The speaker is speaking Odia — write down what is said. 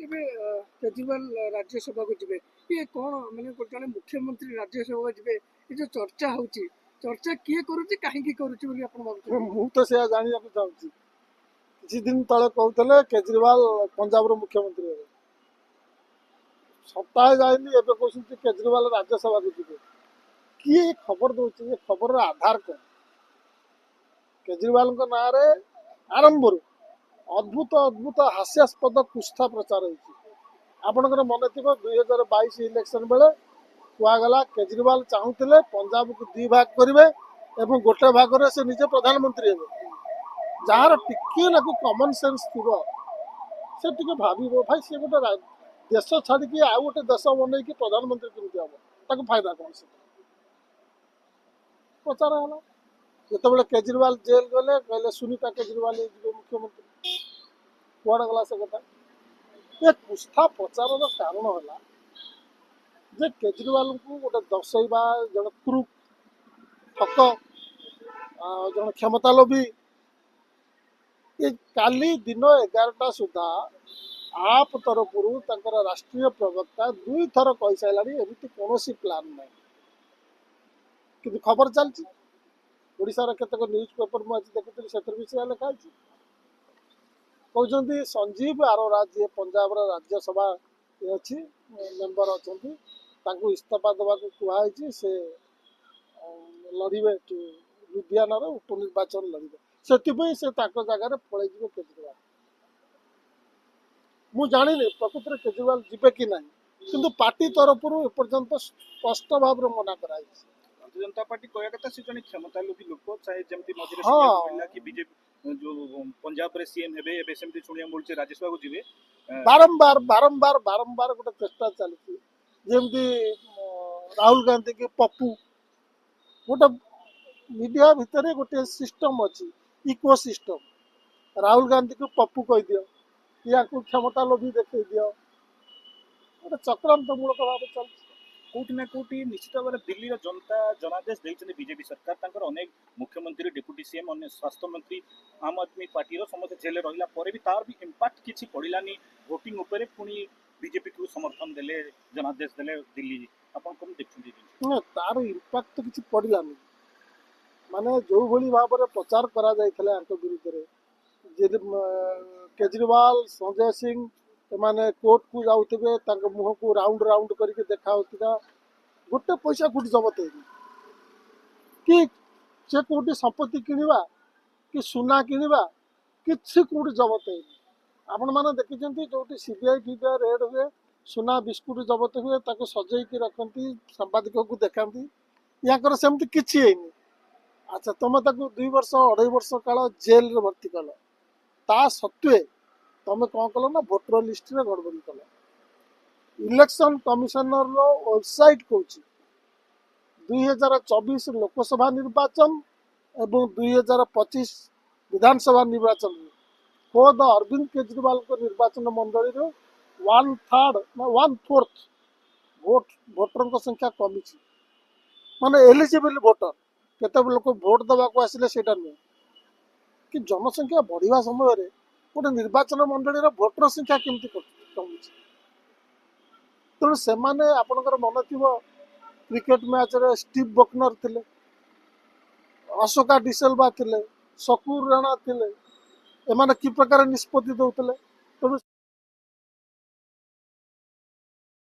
ଏବେ କେଜରିୱାଲ ରାଜ୍ୟସଭାକୁ ଯିବେ, ଇଏ କ'ଣ ମାନେ ଜଣେ ମୁଖ୍ୟମନ୍ତ୍ରୀ ରାଜ୍ୟସଭାକୁ ଯିବେ, ଏ ଯୋଉ ଚର୍ଚ୍ଚା ହଉଛି, ଚର୍ଚ୍ଚା କିଏ କରୁଛି, କାହିଁକି କରୁଛି ବୋଲି ଆପଣ ଭାବୁଛନ୍ତି? ମୁଁ ତ ସେୟା ଜାଣିବାକୁ ଚାହୁଁଛି। କିଛି ଦିନ ତଳେ କହୁଥିଲେ କେଜରିୱାଲ ପଞ୍ଜାବର ମୁଖ୍ୟମନ୍ତ୍ରୀ ହେବେ, ସପ୍ତାହେ ଯାଇନି ଏବେ କହୁଛନ୍ତି କେଜରିୱାଲ ରାଜ୍ୟସଭାକୁ ଯିବେ। କିଏ ଖବର ଦଉଛି? ଏ ଖବରର ଆଧାର କ'ଣ? କେଜରିୱାଲଙ୍କ ନାଁରେ ଆରମ୍ଭରୁ ଅଦ୍ଭୁତ ଅଦ୍ଭୁତ ହାସ୍ୟାସ୍ପଦ କୁସ୍ଥା ପ୍ରଚାର ହେଇଛି। ଆପଣଙ୍କର ମନେ ଥିବ 2022 ଇଲେକ୍ସନ ବେଳେ କୁହାଗଲା କେଜରିୱାଲ ଚାହୁଁଥିଲେ ପଞ୍ଜାବକୁ 2 ଭାଗ କରିବେ ଏବଂ ଗୋଟେ ଭାଗରେ ସେ ନିଜେ ପ୍ରଧାନମନ୍ତ୍ରୀ ହେବେ। ଯାହାର ଟିକିଏ ନାକୁ କମନ ସେନ୍ସ ଥିବ ସେ ଟିକେ ଭାବିବ, ଭାଇ ସେ ଗୋଟେ ଦେଶ ଛାଡ଼ିକି ଆଉ ଗୋଟେ ଦେଶ ବନେଇକି ପ୍ରଧାନମନ୍ତ୍ରୀ କେମିତି ହବ, ତାକୁ ଫାଇଦା କ'ଣ? ସେ ପ୍ରଚାର ହେଲା। ଯେତେବେଳେ କେଜରିୱାଲ ଜେଲ୍ ଗଲେ, କହିଲେ ସୁନିତା କେଜରିୱାଲ ହେଇଯିବେ ମୁଖ୍ୟମନ୍ତ୍ରୀ। କୁଆଡ଼େ ଗଲା ସେ କଥା? ଏ କୁସ୍ଥା ପ୍ରଚାରର କାରଣ ହେଲା ଯେ କେଜରିୱାଲଙ୍କୁ ଗୋଟେ ଦର୍ଶାଇବା, ଜଣେ କ୍ରୁକ୍, ଠକ, ଜଣେ କ୍ଷମତା ଲୋଭୀ। ଏ କାଲି ଦିନ 11ଟା ସୁଦ୍ଧା ଆପ୍ ତରଫରୁ ତାଙ୍କର ରାଷ୍ଟ୍ରୀୟ ପ୍ରବକ୍ତା 2 ଥର କହିସାରିଲାଣି ଏମିତି କୌଣସି ପ୍ଲାନ୍ ନାହିଁ, କିନ୍ତୁ ଖବର ଚାଲିଛି। ଓଡ଼ିଶାର କେତେକ ନ୍ୟୁଜ୍ ପେପର ମୁଁ ଆଜି ଦେଖୁଥିଲି, ସେଥିରେ ବି ସେୟା ଲେଖା ହେଇଛି। କହୁଛନ୍ତି ସଞ୍ଜୀବ ଆରୋରା ଯିଏ ପଞ୍ଜାବର ରାଜ୍ୟସଭା ଅଛି ମେମ୍ବର ଅଛନ୍ତି, ତାଙ୍କୁ ଇସ୍ତଫା ଦେବାକୁ କୁହାଯାଇଛି। ସେ ଲଢ଼ିବେ ଲୁଧିଆନାର ଉପନିର୍ବାଚନ ଲଢ଼ିବେ, ସେଥିପାଇଁ ସେ ତାଙ୍କ ଜାଗାରେ ପଳେଇଯିବେ କେଜରିୱାଲ। ମୁଁ ଜାଣିନି ପ୍ରକୃତରେ କେଜରିୱାଲ ଯିବେ କି ନାହିଁ, କିନ୍ତୁ ପାର୍ଟି ତରଫରୁ ଏପର୍ଯ୍ୟନ୍ତ ସ୍ପଷ୍ଟ ଭାବରେ ମନା କରାଯାଇଛି। ଭାରତୀୟ ଜନତା ପାର୍ଟି କହିବା କଥା ସେ ଜଣେ କ୍ଷମତା ଲୋଭୀ ଲୋକ, ଚାहे ଯେମିତି ମଝିରେ ହଁ। ଶୁଣିବାକୁ ମିଳିଲା କି ବିଜେପି ଯୋଉ ପଞ୍ଜାବରେ ସିଏମ୍ ହେବେ, ଏବେ ସେମିତି ଶୁଣିବାକୁ ମିଳୁଛି ରାଜ୍ୟସଭାକୁ ଯିବେ। ବାରମ୍ବାର ବାରମ୍ବାର ବାରମ୍ବାର ଗୋଟେ ଚେଷ୍ଟା ଚାଲିଛି, ଯେମିତି ରାହୁଲ ଗାନ୍ଧୀ କି ପପୁ, ଗୋଟେ ମିଡିଆ ଭିତରେ ଗୋଟେ ସିଷ୍ଟମ ଅଛି, ଇକୋ ସିଷ୍ଟମ। ରାହୁଲ ଗାନ୍ଧୀକୁ ପପୁ କହିଦିଅ, ୟାକୁ କ୍ଷମତା ଲୋଭୀ ଦେଖେଇ ଦିଅ, ଗୋଟେ ଚକ୍ରାନ୍ତ ମୂଳକ ଭାବେ ଚାଲିଛି। କୋଉଠି ନା କୋଉଠି ନିଶ୍ଚିତ ଭାବରେ ଦିଲ୍ଲୀର ଜନତା ଜନାଦେଶ ଦେଇଛନ୍ତି ବିଜେପି ସରକାର। ତାଙ୍କର ଅନେକ ମୁଖ୍ୟମନ୍ତ୍ରୀ, ଡେପୁଟି ସିଏମ୍, ଅନ୍ୟ ସ୍ୱାସ୍ଥ୍ୟମନ୍ତ୍ରୀ ଆମ୍ ଆଦମୀ ପାର୍ଟିର ସମସ୍ତେ ଜେଲରେ ରହିଲା ପରେ ବି ତାର ବି ଇମ୍ପାକ୍ଟ କିଛି ପଡ଼ିଲାନି ଭୋଟିଂ ଉପରେ। ପୁଣି ବିଜେପିକୁ ସମର୍ଥନ ଦେଲେ, ଜନାଦେଶ ଦେଲେ ଦିଲ୍ଲୀ। ଆପଣ କେମିତି ଦେଖୁଛନ୍ତି? ତାର ଇମ୍ପାକ୍ଟ ତ କିଛି ପଡ଼ିଲାନି। ମାନେ ଯେଉଁଭଳି ଭାବରେ ପ୍ରଚାର କରାଯାଇଥିଲା ୟାଙ୍କ ବିରୁଦ୍ଧରେ, ଯଦି କେଜରିୱାଲ, ସଞ୍ଜୟ ସିଂ ଏମାନେ କୋର୍ଟକୁ ଯାଉଥିବେ, ତାଙ୍କ ମୁହଁକୁ ରାଉଣ୍ଡ ରାଉଣ୍ଡ କରିକି ଦେଖାହେଉଥିଲା, ଗୋଟେ ପଇସା କୋଉଠି ଜବତ ହେଇନି, କି ସେ କୋଉଠି ସମ୍ପତ୍ତି କିଣିବା କି ସୁନା କିଣିବା, କିଛି କୋଉଠି ଜବତ ହେଇନି। ଆପଣମାନେ ଦେଖିଛନ୍ତି ଯୋଉଠି ସିବିଆଇ ଫିବିଆଇ ରେଡ୍ ହୁଏ, ସୁନା ବିସ୍କୁଟ ଜବତ ହୁଏ, ତାକୁ ସଜେଇକି ରଖନ୍ତି, ସାମ୍ବାଦିକକୁ ଦେଖାନ୍ତି। ୟାଙ୍କର ସେମିତି କିଛି ହେଇନି। ଆଚ୍ଛା, ତମେ ତାକୁ 2 ବର୍ଷ 2.5 ବର୍ଷ କାଳ ଜେଲରେ ଭର୍ତ୍ତି କଲ, ତା ସତ୍ତ୍ୱେ ତମେ କ'ଣ କଲ ନା ଭୋଟର ଲିଷ୍ଟରେ ଗଡ଼ବଡ଼ି କଲ। ଇଲେକ୍ସନ କମିଶନର ୱେବସାଇଟ୍ କହୁଛି 2024 ଲୋକସଭା ନିର୍ବାଚନ ଏବଂ 2025 ବିଧାନସଭା ନିର୍ବାଚନରେ ଖୋଦ ଅରବିନ୍ଦ କେଜରିୱାଲଙ୍କ ନିର୍ବାଚନ ମଣ୍ଡଳୀରୁ 1/3 ନା 1/4 ଭୋଟରଙ୍କ ସଂଖ୍ୟା କମିଛି। ମାନେ ଏଲିଜିବଲ୍ ଭୋଟର, କେତେ ଲୋକ ଭୋଟ ଦେବାକୁ ଆସିଲେ ସେଇଟା ନୁହେଁ, କି ଜନସଂଖ୍ୟା ବଢ଼ିବା ସମୟରେ ଗୋଟେ ନିର୍ବାଚନ ମଣ୍ଡଳୀର ଭୋଟର ସଂଖ୍ୟା କେମିତି କମୁଛି। ତେଣୁ ସେମାନେ, ଆପଣଙ୍କର ମନେ ଥିବ କ୍ରିକେଟ ମ୍ୟାଚରେ ଷ୍ଟିଭ୍ ବକନର ଥିଲେ, ଅଶୋକା ଡିସେଲବା ଥିଲେ, ଶକୁର ରାଣା ଥିଲେ, ଏମାନେ କି ପ୍ରକାର ନିଷ୍ପତ୍ତି ଦେଉଥିଲେ। ତେଣୁ